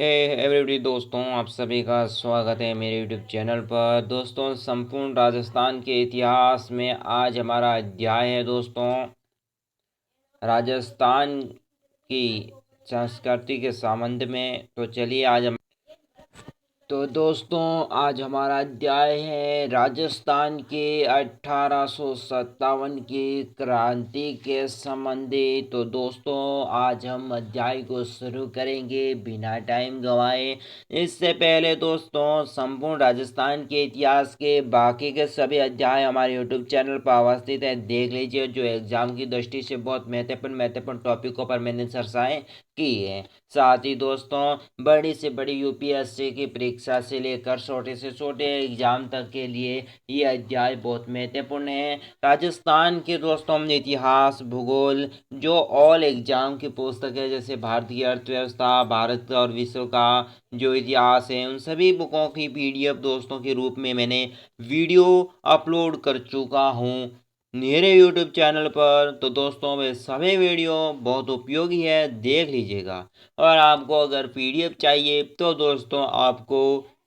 Hey everybody दोस्तों, आप सभी का स्वागत है मेरे यूट्यूब चैनल पर। दोस्तों, संपूर्ण राजस्थान के इतिहास में आज हमारा अध्याय है दोस्तों, राजस्थान की संस्कृति के संबंध में। तो चलिए तो दोस्तों, आज हमारा अध्याय है राजस्थान के 1857 की क्रांति के संबंधी। तो दोस्तों, आज हम अध्याय को शुरू करेंगे बिना टाइम गंवाए। इससे पहले दोस्तों, संपूर्ण राजस्थान के इतिहास के बाकी के सभी अध्याय हमारे यूट्यूब चैनल पर अवस्थित है, देख लीजिए। जो एग्जाम की दृष्टि से बहुत महत्वपूर्ण टॉपिकों पर मैंने चर्चाएं की है। साथ ही दोस्तों, बड़ी से बड़ी यूपीएससी की परीक्षा से लेकर छोटे से छोटे एग्जाम तक के लिए ये अध्याय बहुत महत्वपूर्ण है। राजस्थान के दोस्तों इतिहास, भूगोल, जो ऑल एग्जाम की पुस्तक है, जैसे भारतीय अर्थव्यवस्था, भारत और विश्व का जो इतिहास है, उन सभी बुकों की पीडीएफ दोस्तों के रूप में मैंने वीडियो अपलोड कर चुका हूँ मेरे यूट्यूब चैनल पर। तो दोस्तों, वे सभी वीडियो बहुत उपयोगी है, देख लीजिएगा। और आपको अगर पीडीएफ चाहिए तो दोस्तों, आपको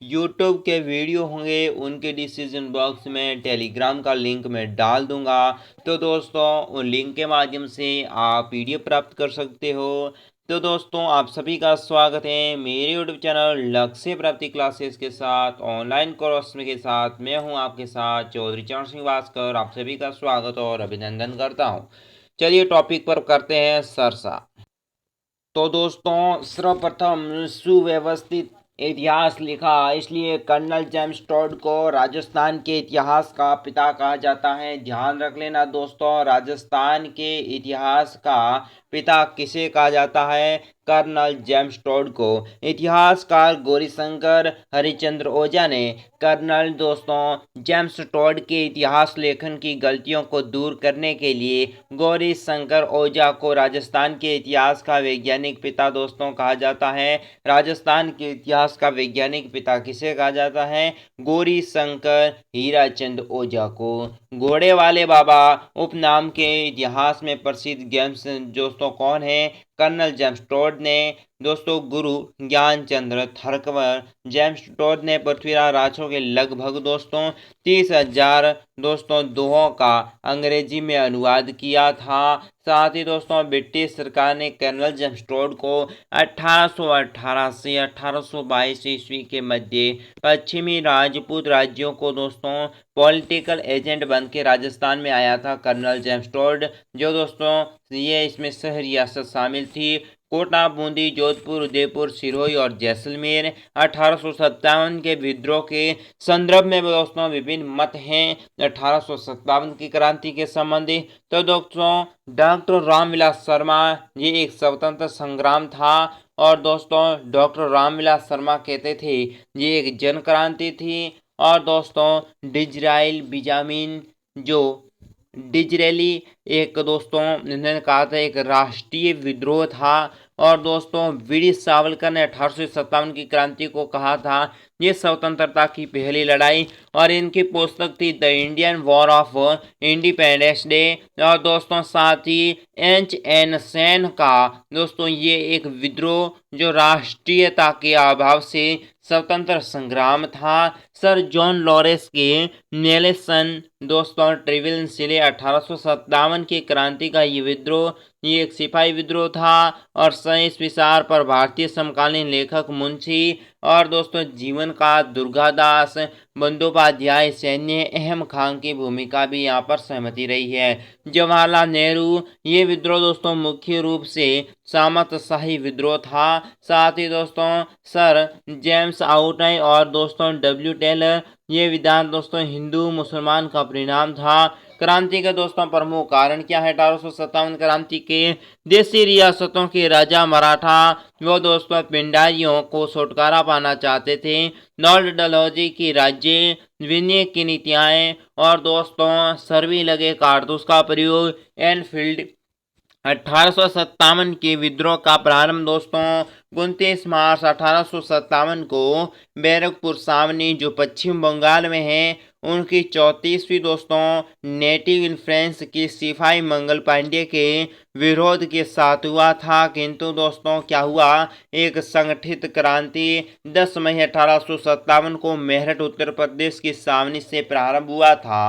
यूट्यूब के वीडियो होंगे, उनके डिस्क्रिप्शन बॉक्स में टेलीग्राम का लिंक मैं डाल दूंगा। तो दोस्तों, उन लिंक के माध्यम से आप पीडीएफ प्राप्त कर सकते हो। तो दोस्तों, आप सभी का स्वागत है मेरे यूट्यूब चैनल लक्ष्य प्राप्ति क्लासेस के साथ, ऑनलाइन कोर्स के साथ। मैं हूं आपके साथ चौधरी चरण सिंह भास्कर। आप सभी का स्वागत और अभिनंदन करता हूं। चलिए टॉपिक पर करते हैं चर्चा। तो दोस्तों, सर्वप्रथम सुव्यवस्थित इतिहास लिखा, इसलिए कर्नल जेम्स टॉड को राजस्थान के इतिहास का पिता कहा जाता है। ध्यान रख लेना दोस्तों, राजस्थान के इतिहास का पिता किसे कहा जाता है? कर्नल जेम्स टॉड को। इतिहासकार गौरीशंकर हरिश्चंद्र ओझा ने कर्नल दोस्तों जेम्स टॉड के इतिहास लेखन की गलतियों को दूर करने के लिए गौरीशंकर ओझा को राजस्थान के इतिहास का वैज्ञानिक पिता दोस्तों कहा जाता है। राजस्थान के इतिहास का वैज्ञानिक पिता किसे कहा जाता है? गौरीशंकर हीराचंद ओझा को। घोड़े वाले बाबा उपनाम के इतिहास में प्रसिद्ध जेम्स दोस्तों कौन है? कर्नल जेम्स टॉड ने। दोस्तों, गुरु ज्ञानचंद्र थरकवर। जेम्स टॉड ने पृथ्वीराज राठौर के लगभग दोस्तों 30,000 दोस्तों दोहों का अंग्रेजी में अनुवाद किया था। साथ ही दोस्तों, ब्रिटिश सरकार ने कर्नल जेम्स टॉड को 1818 से 1822 ईस्वी के मध्य पश्चिमी राजपूत राज्यों को दोस्तों पॉलिटिकल एजेंट बन के राजस्थान में आया था कर्नल जेम्स टॉड। जो दोस्तों, ये इसमें शहर रियासत शामिल थी: कोटा, बूंदी, जोधपुर, उदयपुर, सिरोही और जैसलमेर। 1857 के विद्रोह के संदर्भ में दोस्तों विभिन्न मत हैं 1857 की क्रांति के संबंधी। तो दोस्तों, डॉक्टर रामविलास शर्मा, ये एक स्वतंत्र संग्राम था। और दोस्तों, डॉक्टर रामविलास शर्मा कहते थे ये एक जन क्रांति थी। और दोस्तों, डिजराइल बिजामिन जो डिजरेली एक दोस्तों इन्होंने कहा था एक राष्ट्रीय विद्रोह था। और दोस्तों, वीर सावरकर ने 1857 की क्रांति को कहा था ये स्वतंत्रता की पहली लड़ाई। और इनकी पुस्तक थी the Indian war of independence day. और दोस्तों, साथ ही एच.एन. सेन का दोस्तों ये एक विद्रोह जो राष्ट्रीयता के अभाव से स्वतंत्र संग्राम था। सर जॉन लॉरेंस के नेल्सन दोस्तों ट्रिविल सिले 1857 की क्रांति का ये विद्रोह ये एक सिपाही विद्रोह था। और इस विचार पर भारतीय समकालीन लेखक मुंशी और दोस्तों जीवन का दुर्गादास बंदोपाध्याय सैन्य अहम खान की भूमिका भी यहाँ पर सहमति रही है। जवाहरलाल नेहरू, ये विद्रोह दोस्तों मुख्य रूप से सामंतशाही विद्रोह था। साथ ही दोस्तों, सर जेम्स आउटाई और दोस्तों डब्ल्यू टेलर, ये विधान दोस्तों हिंदू मुसलमान का परिणाम था। क्रांति के दोस्तों प्रमुख कारण क्या है? 1857 क्रांति के देशी रियासतों के राजा मराठा वो दोस्तों पिंडारियों को छुटकारा पाना चाहते थे। लॉर्ड डलहौजी की राज्य विनय की नीतियां और दोस्तों सर्वी लगे कारतूस का प्रयोग, एनफील्ड 1857 के विद्रोह का प्रारंभ दोस्तों 29 मार्च 1857 को बैरकपुर सावनी जो पश्चिम बंगाल में है उनकी 34वीं दोस्तों नेटिव इन्फ्लुएंस की सिपाही मंगल पांडे के विरोध के साथ हुआ था। किंतु दोस्तों क्या हुआ, एक संगठित क्रांति 10 मई 1857 को मेरठ उत्तर प्रदेश की सावनी से प्रारंभ हुआ था।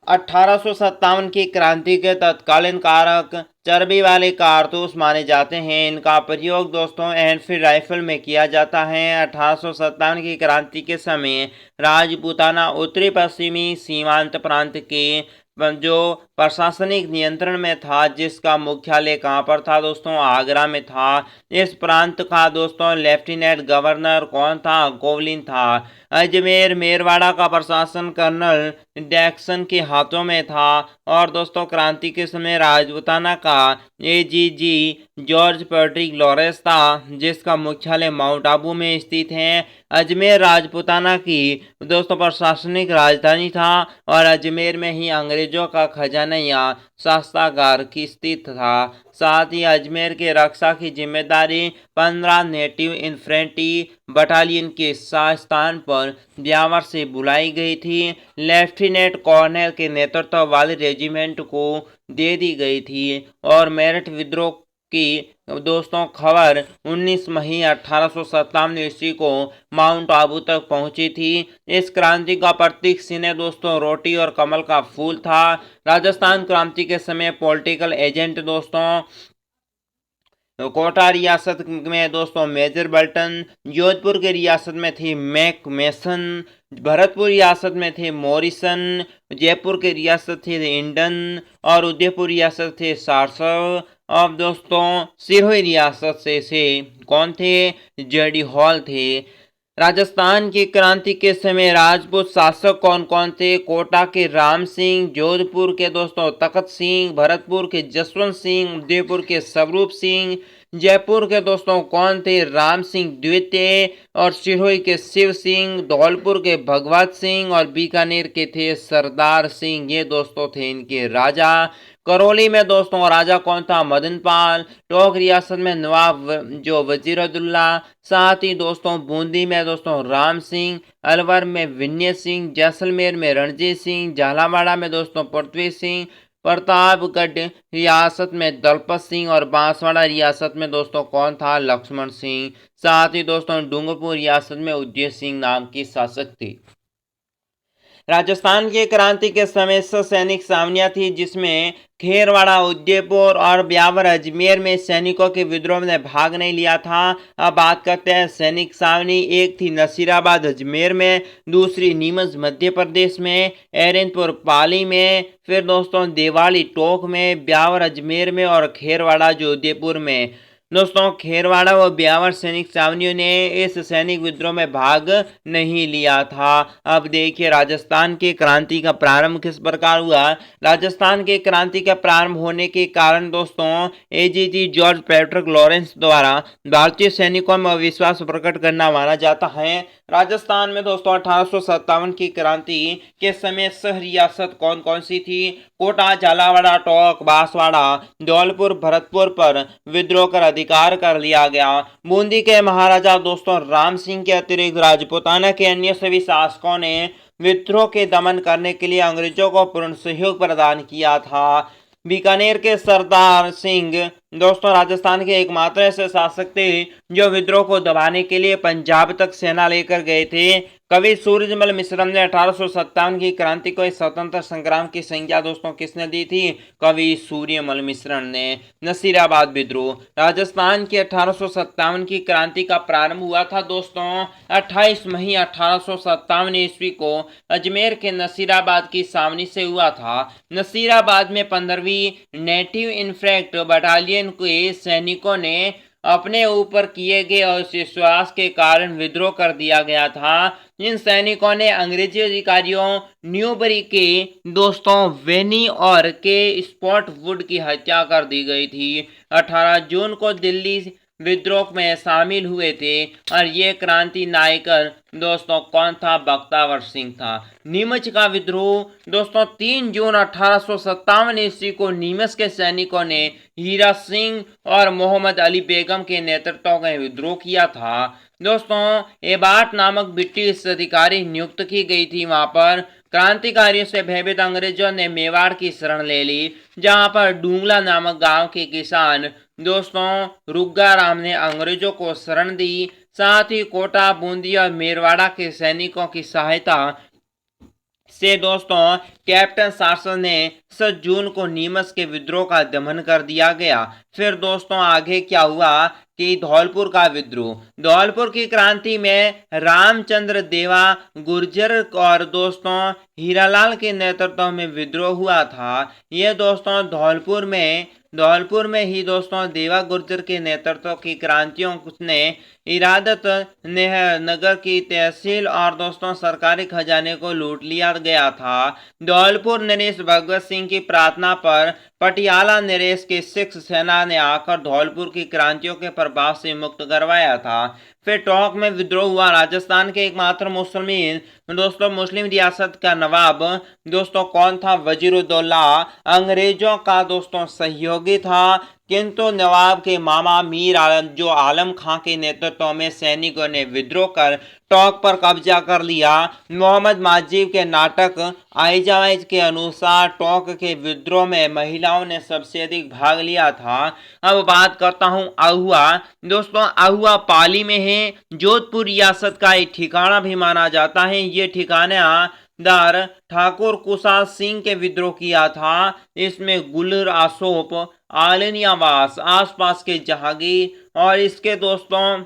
1857 की क्रांति के तत्कालीन कारक चर्बी वाले कारतूस माने जाते हैं। इनका प्रयोग दोस्तों एनफील्ड राइफल में किया जाता है। 1857 की क्रांति के समय राजपूताना उत्तरी पश्चिमी सीमांत प्रांत के जो प्रशासनिक नियंत्रण में था, जिसका मुख्यालय कहाँ पर था दोस्तों, आगरा में था। इस प्रांत का दोस्तों लेफ्टिनेंट गवर्नर कौन था, कोवलिन था। अजमेर मेरवाड़ा का प्रशासन कर्नल डैक्सन के हाथों में था। और दोस्तों क्रांति के समय राजपूताना का एजीजी जॉर्ज पैट्रिक लॉरेंस था, जिसका मुख्यालय माउंट आबू में स्थित है। अजमेर राजपूताना की दोस्तों प्रशासनिक राजधानी था और अजमेर में ही अंग्रेजों का खजाना या शस्त्रागार की स्थित था। साथ ही अजमेर के रक्षा की जिम्मेदारी 15 नेटिव इन्फेंट्री बटालियन के स्थान पर ब्यावर से बुलाई गई थी। लेफ्टिनेंट कर्नल के नेतृत्व वाले रेजिमेंट को दे दी गई थी। और मेरठ विद्रोह की दोस्तों खबर 19 मई 1857 ईस्वी को माउंट आबू तक पहुंची थी। इस क्रांति का प्रतीक चिन्ह दोस्तों रोटी और कमल का फूल था। राजस्थान क्रांति के समय पॉलिटिकल एजेंट दोस्तों कोटा रियासत में दोस्तों मेजर बल्टन, जोधपुर के रियासत में थी मैक मेसन, भरतपुर रियासत में थे मॉरिसन, जयपुर के रियासत थे इंडन और उदयपुर रियासत थे सारसव। अब दोस्तों सिरोही रियासत से कौन थे, जेडी हॉल थे। राजस्थान की क्रांति के समय राजपूत शासक कौन कौन थे, कोटा के राम सिंह, जोधपुर के दोस्तों तखत सिंह, भरतपुर के जसवंत सिंह, उदयपुर के स्वरूप सिंह, जयपुर के दोस्तों कौन थे, राम सिंह द्वितीय और सिरोही के शिव सिंह, धौलपुर के भगवत सिंह और बीकानेर के थे सरदार सिंह। ये दोस्तों थे इनके राजा। करौली में दोस्तों राजा कौन था, मदन पाल। टोंक रियासत में नवाब जो वजीरुद्दौला। साथ ही दोस्तों बूंदी में दोस्तों राम सिंह, अलवर में विनय सिंह, जैसलमेर में रणजीत सिंह, झालावाड़ में दोस्तों पृथ्वी सिंह, प्रतापगढ़ रियासत में दलपत सिंह और बांसवाड़ा रियासत में दोस्तों कौन था, लक्ष्मण सिंह। साथ ही दोस्तों डूंगरपुर रियासत में उदय सिंह नाम की शासक थी। राजस्थान की क्रांति के समय सैनिक सावनियां थी, जिसमें खेरवाड़ा, उदयपुर और ब्यावर अजमेर में सैनिकों के विद्रोह ने भाग नहीं लिया था। अब बात करते हैं सैनिक सावनी। एक थी नसीराबाद अजमेर में, दूसरी नीमच मध्य प्रदेश में, एरनपुर पाली में, फिर दोस्तों देवाली टोंक में, ब्यावर अजमेर में और खेरवाड़ा जो उदयपुर में। दोस्तों खेरवाड़ा व ब्यावर सैनिक छावनियों ने इस सैनिक विद्रोह में भाग नहीं लिया था। अब देखिए राजस्थान की क्रांति का प्रारंभ किस प्रकार हुआ। राजस्थान की क्रांति का प्रारंभ होने के कारण दोस्तों एजीजी जॉर्ज पैट्रिक लॉरेंस द्वारा भारतीय सैनिकों में अविश्वास प्रकट करना माना जाता है। राजस्थान में दोस्तों 1857 की क्रांति के समय सह रियासत कौन कौन सी थी। कोटा, झालावाड़, टोंक, बांसवाड़ा, धौलपुर, भरतपुर पर विद्रोह कर अधिकार कर लिया गया। बूंदी के महाराजा दोस्तों राम सिंह के अतिरिक्त राजपूताना के अन्य सभी शासकों ने विद्रोह के दमन करने के लिए अंग्रेजों को पूर्ण सहयोग प्रदान किया था। बीकानेर के सरदार सिंह दोस्तों राजस्थान के एकमात्र ऐसे शासक थे जो विद्रोह को दबाने के लिए पंजाब तक सेना लेकर गए थे। कवि सूरजमल मिश्र ने 1857 की क्रांति को एक स्वतंत्र संग्राम की संज्ञा दोस्तों किसने दी थी? कवि सूर्यमल मिश्र ने। नसीराबाद विद्रोह राजस्थान की 1857 की क्रांति का प्रारंभ हुआ था दोस्तों 28 मई 1857 ईस्वी को अजमेर के नसीराबाद की सावनी से हुआ था। नसीराबाद में 15वीं नेटिव इन्फेंट्री बटालियन के सैनिकों ने अपने ऊपर किए गए अविश्वास के कारण विद्रोह कर दिया गया था। इन सैनिकों ने अंग्रेजी अधिकारियों न्यूबरी के दोस्तों वेनी और के स्पॉटवुड की हत्या कर दी गई थी। 18 जून को दिल्ली विद्रोह में शामिल हुए थे। और ये क्रांति नायक दोस्तों कौन था? बख्तावर सिंह था। नीमच का विद्रोह दोस्तों 3 जून 1857 ईस्वी को नीमच के सैनिकों ने हीरा सिंह और मोहम्मद अली बेगम के नेतृत्व में विद्रोह किया था। दोस्तों एबाट नामक ब्रिटिश अधिकारी नियुक्त की गई थी। वहां पर क्रांतिकारियों से भयभीत अंग्रेजों ने मेवाड़ की शरण ले ली, जहां पर डूंगला नामक गांव के किसान दोस्तों रुग्गा राम ने अंग्रेजों को शरण दी। साथ ही कोटा, बूंदी और मेरवाड़ा के सैनिकों की सहायता से दोस्तों कैप्टन शासन ने 7 जून को नीमच के विद्रोह का दमन कर दिया गया। फिर दोस्तों आगे क्या हुआ कि धौलपुर का विद्रोह, धौलपुर की क्रांति में रामचंद्र देवा गुर्जर और दोस्तों हीरालाल के नेतृत्व में विद्रोह हुआ था। यह दोस्तों धौलपुर में ही दोस्तों देवा गुर्जर के नेतृत्व की क्रांतियों ने इरादत नगर की तहसील और दोस्तों सरकारी खजाने को लूट लिया गया था। धौलपुर नरेश भगत सिंह की प्रार्थना पर पटियाला नरेश के सिख सेना ने आकर धौलपुर की क्रांतियों के प्रभाव से मुक्त करवाया था। फिर टोंक में विद्रोह हुआ। राजस्थान के एकमात्र मुस्लिम रियासत का नवाब दोस्तों कौन था? वजीरुद्दौला अंग्रेजों का दोस्तों सहयोगी था, किंतु नवाब के मामा मीर आलम खां के नेतृत्व में सैनिकों ने विद्रोह कर टोंक पर कब्जा कर लिया। मोहम्मद माजिद के नाटक आइजाइज के अनुसार टोंक के विद्रोह में महिलाओं ने सबसे अधिक भाग लिया था। अब बात करता हूं अहुआ। दोस्तों अहुआ पाली में है, जोधपुर रियासत का एक ठिकाना भी माना जाता है। ये ठिकाना दार ठाकुर कुशाल सिंह के विद्रोह किया था। इसमें गुलर आसोप, आलनियावास, आसपास के जहांगीर और इसके दोस्तों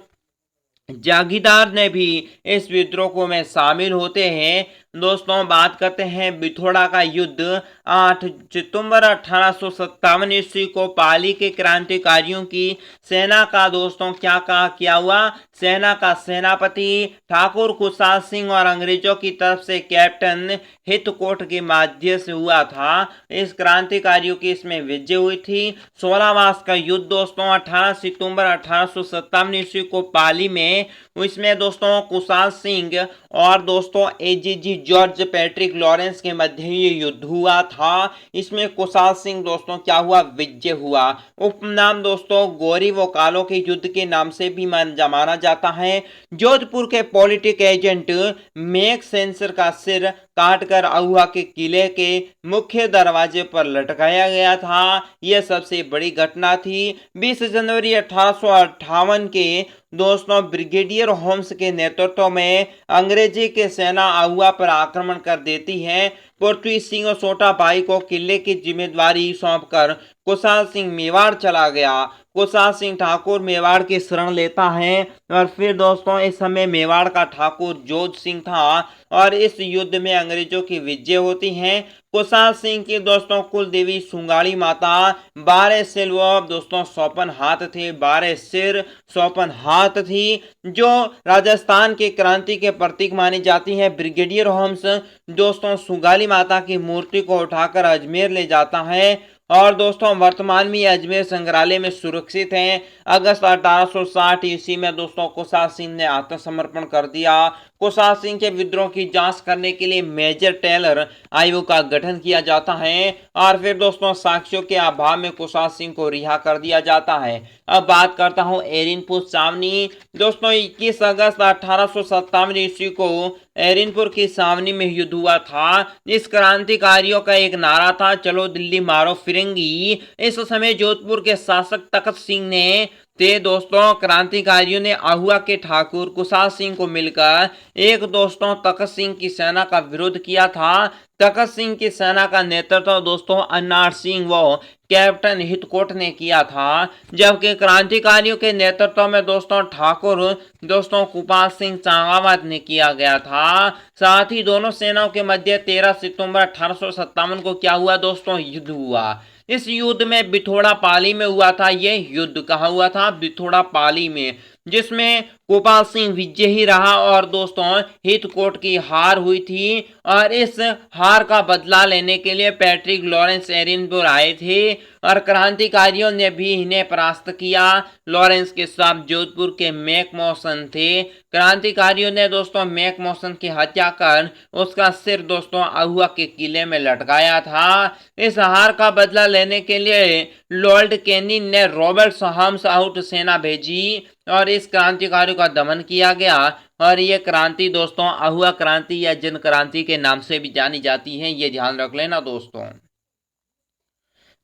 जागीरदार ने भी इस विद्रोह में शामिल होते हैं। दोस्तों बात करते हैं बिथोड़ा का युद्ध। 8 सितंबर 1857 ईस्वी को पाली के क्रांतिकारियों की सेना का दोस्तों क्या हुआ? सेना का सेनापति ठाकुर कुशाल सिंह और अंग्रेजों की तरफ से कैप्टन हितकोट के माध्यम से हुआ था। इस क्रांतिकारियों की इसमें विजय हुई थी। 16 मास का युद्ध दोस्तों 18 सितंबर 1857 ईस्वी को पाली में, इसमें दोस्तों कुशाल सिंह और दोस्तों एजीजी जॉर्ज पैट्रिक लॉरेंस के मध्य ये युद्ध हुआ था। इसमें कुशाल सिंह दोस्तों क्या हुआ? विजय हुआ। उपनाम दोस्तों गोरी व कालो के युद्ध के नाम से भी माना जाता है। जोधपुर के पॉलिटिक एजेंट मेक सेंसर का सिर काटकर अहुआ के किले के मुख्य दरवाजे पर लटकाया गया था। यह सबसे बड़ी घटना थी। 20 जनवरी 1858 के दोस्तों ब्रिगेडियर होम्स के नेतृत्व में अंग्रेजी की सेना अहुआ पर आक्रमण कर देती है। पृथ्वी सिंह और छोटा भाई को किले की जिम्मेदारी सौंपकर कुशाल सिंह मेवाड़ चला गया। कुशाल सिंह ठाकुर मेवाड़ की शरण लेता है और फिर दोस्तों इस समय मेवाड़ का ठाकुर जोध सिंह था और इस युद्ध में अंग्रेजों की विजय होती है। कुशाल सिंह की दोस्तों कुल देवी सुंगाड़ी माता, 12 सिर व दोस्तों 54 हाथ थे, 12 सिर 54 हाथ थी, जो राजस्थान की क्रांति के प्रतीक मानी जाती है। ब्रिगेडियर होम्स दोस्तों सुंगाली माता की मूर्ति को उठाकर अजमेर ले जाता है और दोस्तों वर्तमान में अजमेर संग्रहालय में सुरक्षित हैं। अगस्त 1860 ईस्वी में दोस्तों कुशाल सिंह ने आत्मसमर्पण कर दिया। कुशाल सिंह के विद्रोह की जांच करने के लिए मेजर टेलर आयोग का गठन किया जाता है और फिर दोस्तों साक्ष्यों के अभाव में कुशाल सिंह को रिहा कर दिया जाता है। अब बात करता हूं एरिनपुर छावनी। दोस्तों 21 अगस्त 1857 ईस्वी को एरिनपुर की छावनी में युद्ध हुआ था। इस क्रांतिकारियों का एक नारा था, चलो दिल्ली मारो फिरंगी। इस समय जोधपुर के शासक तखत सिंह ने दोस्तों क्रांतिकारियों ने अहुआ के ठाकुर कुशाल सिंह को मिलकर एक दोस्तों तखत सिंह की सेना का विरोध किया था। तखत सिंह की सेना का नेतृत्व दोस्तों अन्नार सिंह व कैप्टन हितकोट ने किया था, जबकि क्रांतिकारियों के नेतृत्व में दोस्तों ठाकुर दोस्तों कुपाल सिंह चांगावत ने किया गया था। साथ ही दोनों सेनाओं के मध्य 13 सितंबर 1857 को क्या हुआ दोस्तों? युद्ध हुआ। इस युद्ध में बिथोड़ा पाली में हुआ था। यह युद्ध कहाँ हुआ था? बिथोड़ा पाली में। जिसमें गोपाल सिंह विजयी रहा और दोस्तों हितकोट की हार हुई थी और इस हार का बदला लेने के लिए पैट्रिक लॉरेंस एडिनबर्ग आए थे और क्रांतिकारियों ने भी इन्हें परास्त किया। लॉरेंस के साथ जोधपुर के मैकमोहन थे। क्रांतिकारियों ने दोस्तों मैकमोहन की हत्या कर उसका सिर दोस्तों अहुआ के किले में लटकाया था। इस हार का बदला लेने के लिए लॉर्ड कैनिंग ने रॉबर्ट हम्स आउट सेना भेजी और इस क्रांतिकारियों का दमन किया गया और ये क्रांति दोस्तों अहुआ क्रांति या जन क्रांति के नाम से भी जानी जाती है, ये ध्यान रख लेना दोस्तों।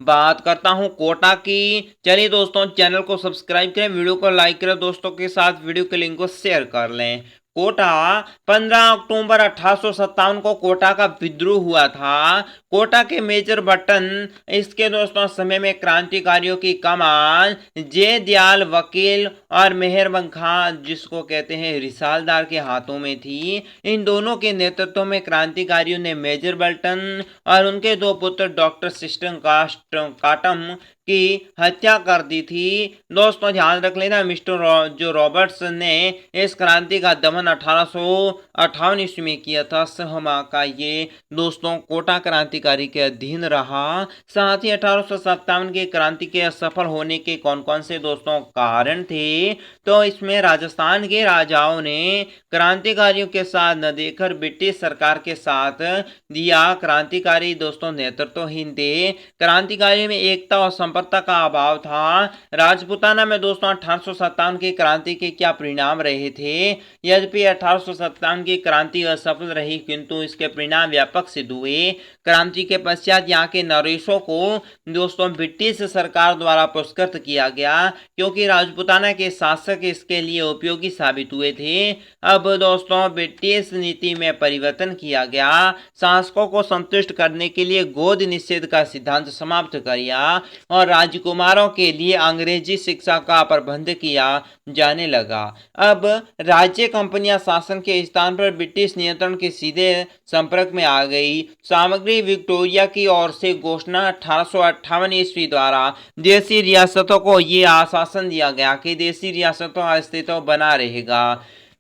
बात करता हूं कोटा की। चलिए दोस्तों चैनल को सब्सक्राइब करें, वीडियो को लाइक करें, दोस्तों के साथ वीडियो के लिंक को शेयर कर लें। कोटा 15 अक्टूबर 1857 को कोटा का विद्रोह हुआ था। कोटा के मेजर बटन इसके दोस्तों समय में क्रांतिकारियों की कमान जे दयाल वकील और मेहरबन खां जिसको कहते हैं रिसालदार के हाथों में थी। इन दोनों के नेतृत्व में क्रांतिकारियों ने मेजर बटन और उनके दो पुत्र डॉक्टर सिस्टम काटम की हत्या कर दी थी। दोस्तों ध्यान रख लेना मिस्टर जो रॉबर्ट्स ने इस क्रांति का दमन 1858 ईस्वी में किया था। सहमा का ये दोस्तों कोटा क्रांतिकारी के अधीन रहा। साथ ही 1857 की क्रांति के असफल होने के कौन कौन से दोस्तों कारण थे, तो इसमें राजस्थान के राजाओं ने क्रांतिकारियों के साथ न देकर ब्रिटिश सरकार के साथ दिया। क्रांतिकारी दोस्तों नेतृत्वहीन थे। क्रांतिकारी में एकता और संप्रभुता का अभाव था। राजपूताना में दोस्तों 1857 की क्रांति के क्या परिणाम रहे थे। यद्यपि 1857 की क्रांति असफल रही किंतु इसके परिणाम व्यापक सिद्ध हुए। क्रांति के पश्चात यहाँ के नरेशों को दोस्तों ब्रिटिश सरकार द्वारा पुरस्कृत किया गया क्योंकि राजपूताना के शासक इसके लिए उपयोगी साबित हुए थे। अब दोस्तों ब्रिटिश नीति में परिवर्तन किया गया। शासकों को संतुष्ट करने के लिए गोद निषेध का सिद्धांत समाप्त किया और राजकुमारों के लिए अंग्रेजी शिक्षा का प्रबंध किया जाने लगा। अब राज्य कंपनियां शासन के स्थान पर ब्रिटिश नियंत्रण के सीधे संपर्क में आ गई। सामग्री विक्टोरिया की ओर से घोषणा 1858 ईस्वी द्वारा देशी रियासतों को ये आश्वासन दिया गया कि देशी रियासतों का अस्तित्व बना रहेगा।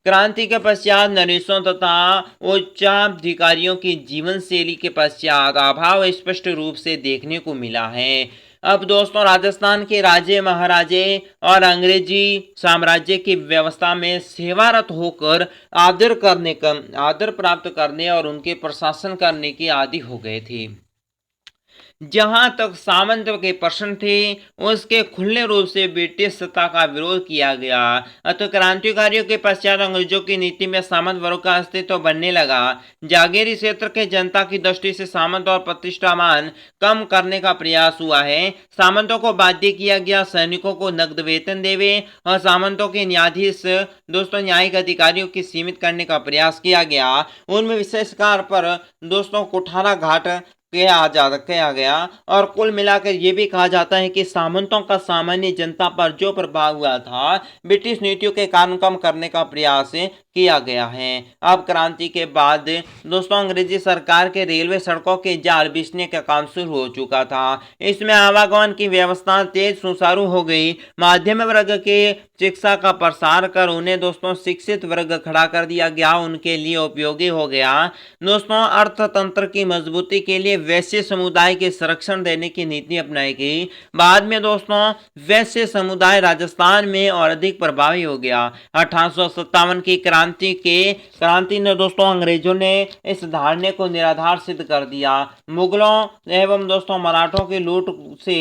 क्रांति के पश्चात नरेशों तथा उच्चाधिकारियों की जीवन शैली के पश्चात अभाव स्पष्ट रूप से देखने को मिला है। अब दोस्तों राजस्थान के राजे महाराजे और अंग्रेजी साम्राज्य की व्यवस्था में सेवारत होकर आदर प्राप्त करने और उनके प्रशासन करने के आदि हो गए थे। जहां तक सामंत के प्रश्न थे उसके खुले रूप से ब्रिटिश सत्ता का विरोध किया गया। अतः क्रांतिकारियों के पश्चात अंग्रेजों की नीति में सामंत वर्ग का अस्तित्व बनने लगा। जागीरी क्षेत्र के जनता की दृष्टि से सामंत और प्रतिष्ठामान कम करने का प्रयास हुआ है। सामंतों को बाध्य किया गया सैनिकों को नकद वेतन देवे और सामंतों के न्यायाधीश दोस्तों न्यायिक अधिकारियों की सीमित करने का प्रयास किया गया। उनमें विशेषकर पर दोस्तों कुठारा घाट किया गया और कुल मिलाकर यह भी कहा जाता है कि सामंतों का सामान्य जनता पर जो प्रभाव हुआ था ब्रिटिश नीतियों के कारण कम करने का प्रयास किया गया है। अब क्रांति के बाद दोस्तों अंग्रेजी सरकार के रेलवे सड़कों के जाल बिछने का काम शुरू हो चुका था। इसमें आवागमन की व्यवस्था तेज सुचारू हो गई। माध्यम वर्ग के शिक्षा का प्रसार कर उन्हें दोस्तों शिक्षित वर्ग खड़ा कर दिया गया, उनके लिए उपयोगी हो गया। दोस्तों अर्थतंत्र की मजबूती के लिए वैश्य समुदाय के संरक्षण देने की नीति अपनाई गई। बाद में दोस्तों वैश्य समुदाय राजस्थान में और अधिक प्रभावी हो गया। 1857 की क्रांति ने दोस्तों अंग्रेजों ने इस धारणा को निराधार सिद्ध कर दिया। मुगलों एवं दोस्तों मराठों की लूट से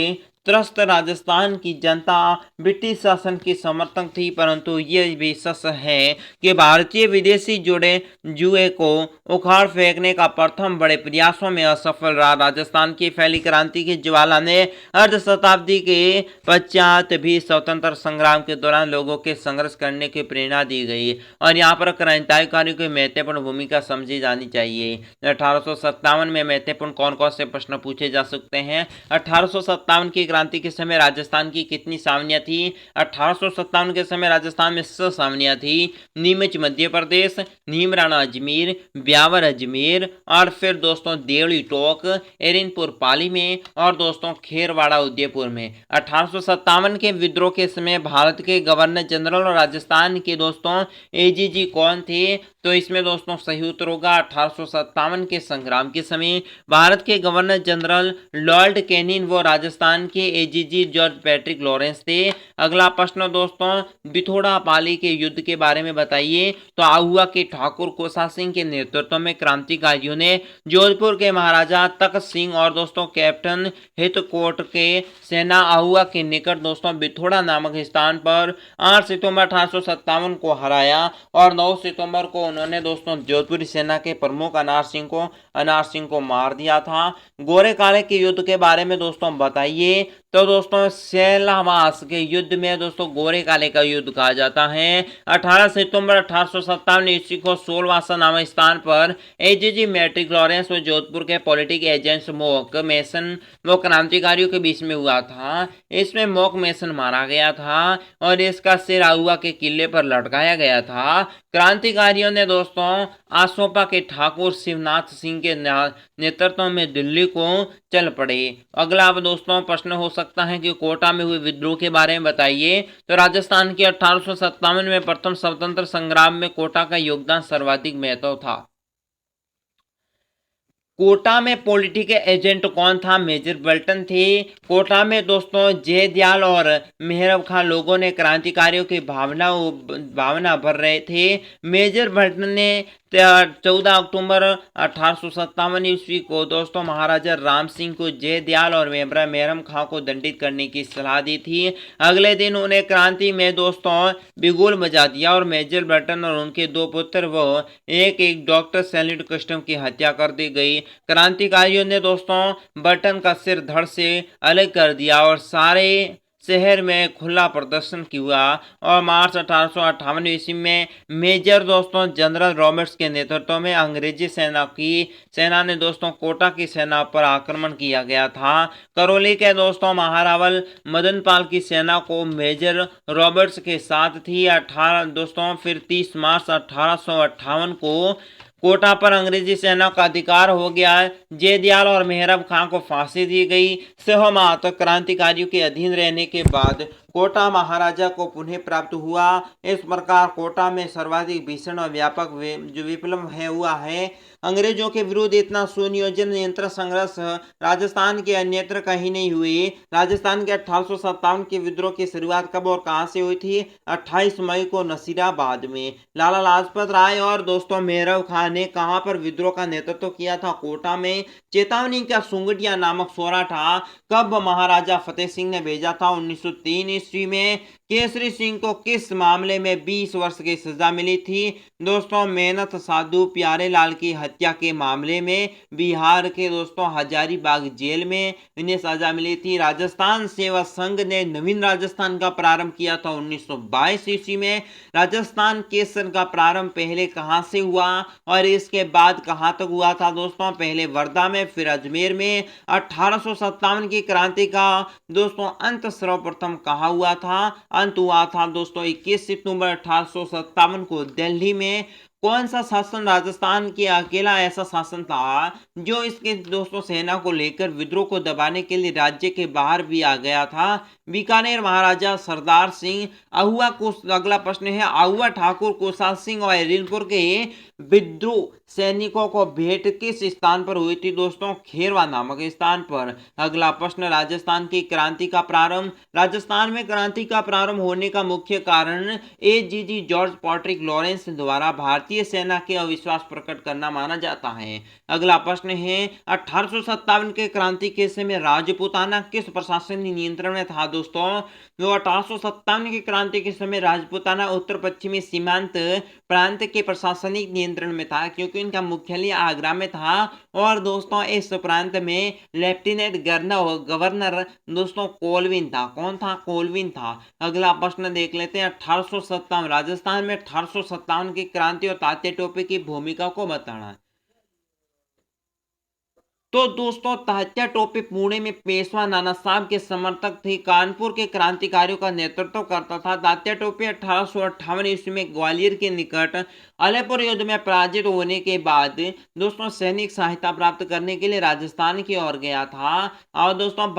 त्रस्त राजस्थान की जनता ब्रिटिश शासन की समर्थक थी, परंतु यह भी सच है कि भारतीय विदेशी जुए को उखाड़ फेंकने का प्रथम बड़े प्रयासों में असफल रहा। राजस्थान की फैली क्रांति की ज्वाला ने अर्ध शताब्दी के पश्चात भी स्वतंत्र संग्राम के दौरान लोगों के संघर्ष करने की प्रेरणा दी गई और यहाँ पर क्रांतिकारियों की महत्वपूर्ण भूमिका समझी जानी चाहिए। 1857 में महत्वपूर्ण कौन कौन से प्रश्न पूछे जा सकते हैं। 1857 की क्रांति के समय राजस्थान की कितनी छावनियां थी? 1857 के समय राजस्थान में 6 छावनियां थी। नीमच मध्य प्रदेश, नीमराना अजमेर, ब्यावर अजमेर और फिर दोस्तों देवली टोक, एरिनपुर पाली में और दोस्तों खेरवाड़ा उदयपुर में। 1857 के विद्रोह के समय भारत के गवर्नर जनरल और राजस्थान के दोस्तों एजीजी कौन थे? तो इसमें दोस्तों सही उत्तर होगा 1857 के संग्राम के समय भारत के गवर्नर जनरल लॉर्ड कैनिंग व राजस्थान के एजीजी जॉर्ज पैट्रिक लॉरेंस थे। अगला प्रश्न दोस्तों बिथोड़ा पाली के युद्ध के बारे में बताइए। तो आहुआ के ठाकुर कोसा सिंह के नेतृत्व में क्रांतिकारियों ने जोधपुर के महाराजा तख्त सिंह और दोस्तों कैप्टन हितकोट के सेना आहुआ के निकट दोस्तों बिथोड़ा नामक स्थान पर 8 सितंबर 1857 को हराया और 9 सितंबर को उन्होंने दोस्तों जोधपुरी सेना के प्रमुख अनार सिंह को मार दिया था। गोरे काले के युद्ध के बारे में दोस्तों बताइए। तो दोस्तों सेलावास के युद्ध में दोस्तों गोरे काले का युद्ध कहा जाता है। 18 सितंबर 1857 ईस्वी को सोलवासा नामक स्थान पर एजीजी मैट्रिक लॉरेंस और जोधपुर के पॉलिटिक एजेंट्स मोक मेसन वो क्रांतिकारियों के बीच में हुआ था। इसमें मोक मेसन मारा गया था और इसका सिर आहुआ के किले पर लटकाया गया था। क्रांतिकारियों ने दोस्तों आसोपा के ठाकुर शिवनाथ सिंह के नेतृत्व में दिल्ली को चल पड़े। अगला अब दोस्तों प्रश्न हो सकता है कि कोटा में हुए विद्रोह के बारे में बताइए। तो राजस्थान के 1857 में प्रथम स्वतंत्र संग्राम में कोटा का योगदान सर्वाधिक महत्व था। कोटा में पॉलिटिकल एजेंट कौन था? मेजर बल्टन थे। कोटा में दोस्तों जयदयाल और मेहरब खां लोगों ने क्रांतिकारियों की भावना भर रहे थे। मेजर बल्टन ने 14 अक्टूबर 1857 ईस्वी को दोस्तों महाराजा राम सिंह को जयदयाल और मेहरम खां को दंडित करने की सलाह दी थी। अगले दिन उन्हें क्रांति में दोस्तों बिगुल बजा दिया और मेजर बल्टन और उनके 2 पुत्र व एक डॉक्टर सैल्यूट कस्टम की हत्या कर दी गई। क्रांतिकारियों ने दोस्तों बटन का सिर धड़ से अलग कर दिया और सारे शहर में खुला प्रदर्शन किया और मार्च 1858 ईस्वी में मेजर दोस्तों जनरल रॉबर्ट्स के नेतृत्व में अंग्रेजी सेना ने दोस्तों कोटा की सेना पर आक्रमण किया गया था। करौली के दोस्तों महारावल मदनपाल की सेना को मेजर रॉबर्ट्स के साथ थी। 18 दोस्तों फिर 30 मार्च 1858 को कोटा पर अंग्रेजी सेना का अधिकार हो गया। जयदयाल और मेहरब खां को फांसी दी गई। 6 माह तक क्रांतिकारियों के अधीन रहने के बाद कोटा महाराजा को पुनः प्राप्त हुआ। इस प्रकार कोटा में सर्वाधिक भीषण और व्यापक जो विप्लव हुआ है। अंग्रेजों के विरुद्ध इतना सुनियोजन नियंत्रण संघर्ष राजस्थान के अन्यत्र कहीं नहीं हुई। राजस्थान के 1857 के विद्रोह की शुरुआत कब और कहां से हुई थी? 28 मई को नसीराबाद में। लाला लाजपत राय और दोस्तों मेहरब खां ने कहां पर विद्रोह का नेतृत्व किया था? कोटा में। चेतावनी का सुंगटिया नामक सोराठा कब महाराजा फतेह सिंह ने भेजा था? 1903 ईस्वी में। केसरी सिंह को किस मामले में 20 वर्ष की सजा मिली थी? दोस्तों मेहनत साधु प्यारे लाल की हत्या के मामले में बिहार के दोस्तों हजारीबाग जेल में इन्हें सजा मिली थी। राजस्थान सेवा संघ ने नवीन राजस्थान का प्रारंभ किया था 1922 ईस्वी में। राजस्थान केसर का प्रारंभ पहले कहां से हुआ और इसके बाद कहां तक हुआ था? दोस्तों पहले वर्धा में फिर अजमेर में। 1857 की क्रांति का दोस्तों अंत सर्वप्रथम कहां हुआ था? अंत हुआ था दोस्तों 21 सितंबर 1857 को दिल्ली में। कौन सा शासन राजस्थान के अकेला ऐसा शासन था जो इसके दोस्तों सेना को लेकर विद्रोह को दबाने के लिए राज्य के बाहर भी आ गया था? बीकानेर महाराजा सरदार सिंह। आहुआ को अगला प्रश्न है आहुआ ठाकुर कोसा सिंह और एरिनपुर के विद्रोह सैनिकों को भेंट किस स्थान पर हुई थी? दोस्तों खेरवा नामक स्थान पर। अगला प्रश्न राजस्थान की क्रांति का प्रारंभ। राजस्थान में क्रांति का प्रारंभ होने का मुख्य कारण एजीजी जॉर्ज पैट्रिक लॉरेंस द्वारा भारतीय सेना के अविश्वास प्रकट करना माना जाता है। अगला प्रश्न है 1857 के क्रांति के समय राजपूताना किस प्रशासनिक नियंत्रण में था? दोस्तों 1857 की क्रांति के समय राजपूताना उत्तर पश्चिमी सीमांत प्रांत के प्रशासनिक नियंत्रण में था क्योंकि इनका मुख्यालय आगरा में था और दोस्तों इस प्रांत में लेफ्टिनेंट गवर्नर दोस्तों कोलविन था। कौन था? कोलविन था। अगला प्रश्न देख लेते हैं 1857 राजस्थान में 1857 की क्रांति और तात्या टोपे की भूमिका को बताना। तो दोस्तों तात्या टोपे पुणे में पेशवा नाना साहब के समर्थक थे, कानपुर के क्रांतिकारियों का नेतृत्व करता था। तात्या टोपे 1858 ईस्वी में ग्वालियर के निकट अलीपुर युद्ध में पराजित होने के बाद दोस्तों सैनिक सहायता प्राप्त करने के लिए राजस्थान की ओर गया था। और दोस्तों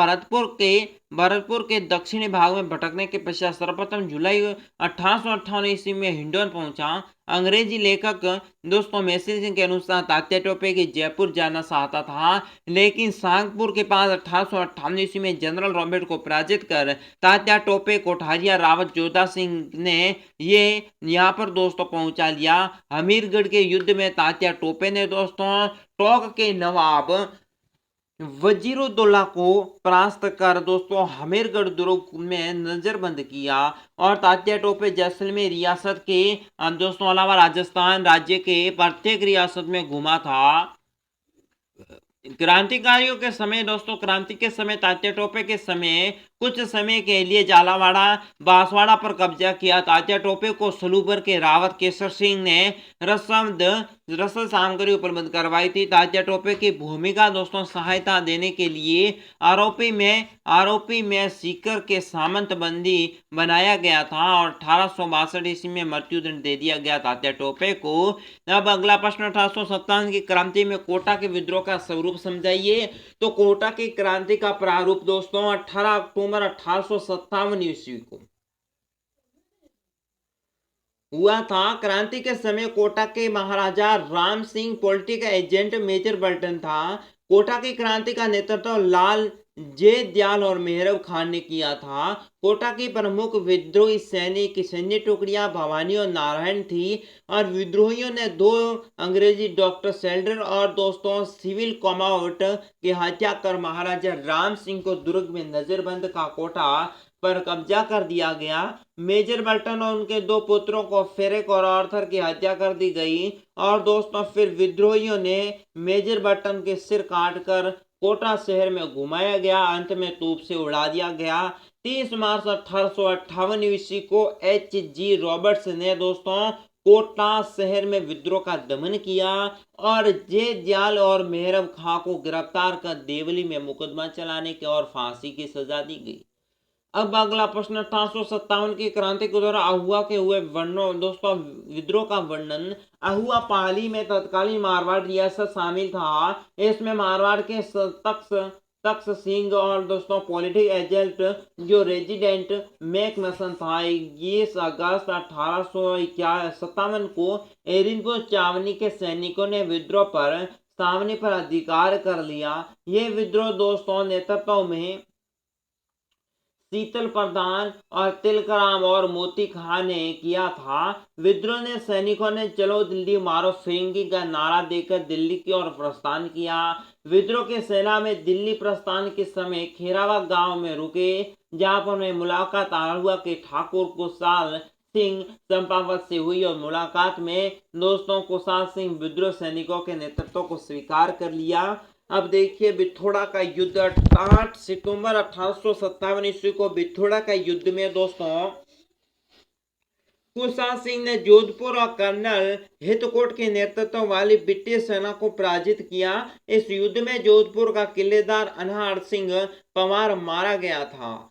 भरतपुर के दक्षिणी भाग में भटकने के पश्चात सर्वप्रथम जुलाई 1858 ईस्वी में हिंडौन पहुंचा। अंग्रेजी लेखक दोस्तों मैसी सिंह के अनुसार तात्या टोपे की जयपुर जाना चाहता था, लेकिन सांगपुर के पास 1858 ईस्वी में जनरल रॉबर्ट को पराजित कर तात्या टोपे कोठारिया रावत जोधा सिंह ने ये यहाँ पर दोस्तों पहुंचा लिया। हमीरगढ़ के युद्ध में तात्या टोपे ने दोस्तों टोंक के नवाब वजीरुद्दौला को परास्त कर दोस्तों हमीरगढ़ दुर्ग में नजरबंद किया और तात्या टोपे जैसलमेर रियासत के दोस्तों अलावा राजस्थान राज्य के प्रत्येक रियासत में घुमा था। क्रांतिकारियों के समय दोस्तों क्रांति के समय तात्या टोपे के समय कुछ समय के लिए झालावाड़ा बांसवाड़ा पर कब्जा किया। तात्या टोपे को सलूबर के रावत केसर सिंह ने रसद सामग्री उपलब्ध करवाई थी। तात्या टोपे की भूमिका दोस्तों सहायता देने के लिए आरोपी में सीकर के सामंत बंदी बनाया गया था और 1862 ईस्वी में मृत्युदंड दे दिया गया तात्या टोपे को। अब अगला प्रश्न 1857 की क्रांति में कोटा के विद्रोह का स्वरूप समझाइए। तो कोटा की क्रांति का प्रारूप दोस्तों 18 अक्टूबर 1857 ईस्वी को हुआ था। क्रांति के समय कोटा के Maharaja Ram Singh political agent major Burton था। कोटा की क्रांति का नेतृत्व लाल जे दयाल और मेहरब खान ने किया था। कोटा की प्रमुख विद्रोही सैन्य टुकड़ियां भवानी और नारायण थी और विद्रोहियों ने 2 अंग्रेजी डॉक्टर सेल्डर और दोस्तों सिविल कमाउट की हत्या कर महाराजा राम सिंह को दुर्ग में नजरबंद का कोटा पर कब्जा कर दिया गया। मेजर बल्टन और उनके 2 पुत्रों को फेरेक और आर्थर की हत्या कर दी गई और दोस्तों फिर विद्रोहियों ने मेजर बल्टन के सिर काटकर कोटा शहर में घुमाया गया, अंत में तोप से उड़ा दिया गया। 30 मार्च 1858 ईस्वी को H.G. रॉबर्ट्स ने दोस्तों कोटा शहर में विद्रोह का दमन किया और जे दयाल और मेहरब खां को गिरफ्तार कर देवली में मुकदमा चलाने की और फांसी की सजा दी गई। अब अगला प्रश्न 1857 की क्रांति के दौरान अहुआ के हुए दोस्तों विद्रोह का वर्णन। अहुआ पाली में तत्कालीन मारवाड़ रियासत शामिल था। इसमें मारवाड़ के तख्त सिंह और दोस्तों पॉलिटिकल एजेंट जो रेजिडेंट मैकमसन था। 21 अगस्त 1857 को एरिनपुर छावनी के सैनिकों ने विद्रोह पर छावनी पर अधिकार कर लिया। ये विद्रोह दोस्तों नेतृत्व में शीतल प्रधान और तिलकराम और मोती खां ने किया था। विद्रोह ने सैनिकों ने चलो दिल्ली मारो फिरंगी का नारा देकर दिल्ली की ओर प्रस्थान किया। विद्रोह की सेना में दिल्ली प्रस्थान के समय खेरावा गांव में रुके, जहां पर उन्हें मुलाकात अहुआ के ठाकुर कुशाल सिंह चंपावत से हुई और मुलाकात में दोस्तों कुशाल सिंह विद्रोह सैनिकों के नेतृत्व को स्वीकार कर लिया। अब देखिए बिथोड़ा का युद्ध 8 सितंबर 1857 ईस्वी को बिथोड़ा का युद्ध में दोस्तों कुशाल सिंह ने जोधपुर और कर्नल हितकोट के नेतृत्व वाली ब्रिटिश सेना को पराजित किया। इस युद्ध में जोधपुर का किलेदार अनहर सिंह पंवार मारा गया था।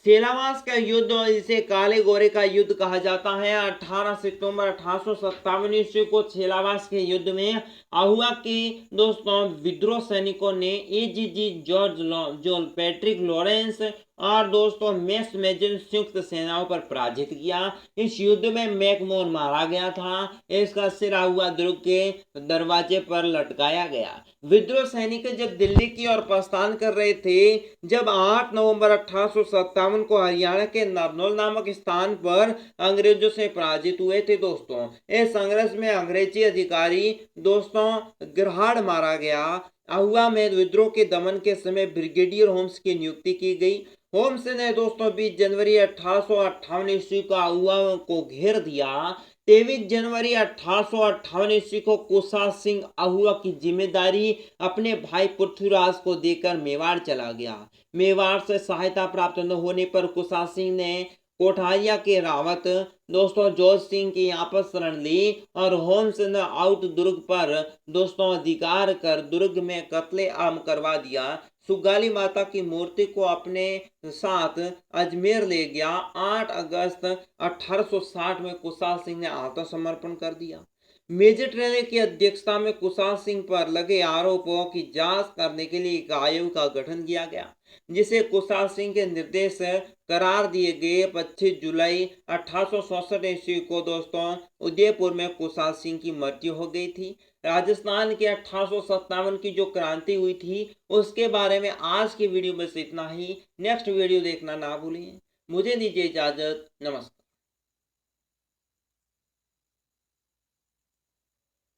सेलावास का युद्ध इसे काले गोरे का युद्ध कहा जाता है। 18 सितंबर 1857 ईस्वी को सेलावास के युद्ध में अहुआ के दोस्तों विद्रोह सैनिकों ने एजीजी जॉर्ज पैट्रिक लॉरेंस और दोस्तों मेस मेजन संयुक्त सेनाओं पर पराजित किया। इस युद्ध में मैकमोहन मारा गया था। इसका सिर अहुआ दुर्ग के दरवाजे पर लटकाया गया। विद्रोह सैनिक जब दिल्ली की ओर प्रस्थान कर रहे थे, जब 8 नवंबर 1857 को हरियाणा के नारनौल नामक स्थान पर अंग्रेजों से पराजित हुए थे दोस्तों। इस संघर्ष में अंग्रेजी अधिकारी दोस्तों ग्रहाड़ मारा गया। अहुआ में विद्रोह के दमन के समय ब्रिगेडियर होम्स की नियुक्ति की गई। होम्स ने दोस्तों 20 जनवरी 1858 ईस्वी को अहुआ को घेर दिया। 23 जनवरी 1858 ईस्वी को कुशाल सिंह अहुआ की जिम्मेदारी अपने भाई पृथ्वीराज को देकर मेवाड़ चला गया। मेवाड़ से सहायता प्राप्त न होने पर कुशाल सिंह ने कोठारिया के रावत दोस्तों जोध सिंह की आपस शरण ली और होमचंद आउट दुर्ग पर दोस्तों अधिकार कर दुर्ग में कत्ले आम करवा दिया। सुगाली माता की मूर्ति को अपने साथ अजमेर ले गया। 8 अगस्त 1860 में कुशाल सिंह ने आत्मसमर्पण कर दिया। मेजर ट्रेलर की अध्यक्षता में कुशाल सिंह पर लगे आरोपों की जांच करने के लिए एक आयोग का गठन किया गया, जिसे कुशाल सिंह के निर्देश करार दिए गए। 25 जुलाई 1864 ईस्वी को दोस्तों उदयपुर में कुशाल सिंह की मृत्यु हो गई थी। राजस्थान के 1857 की जो क्रांति हुई थी उसके बारे में आज की वीडियो में से इतना ही। नेक्स्ट वीडियो देखना ना भूलिए। मुझे दीजिए इजाजत। नमस्कार।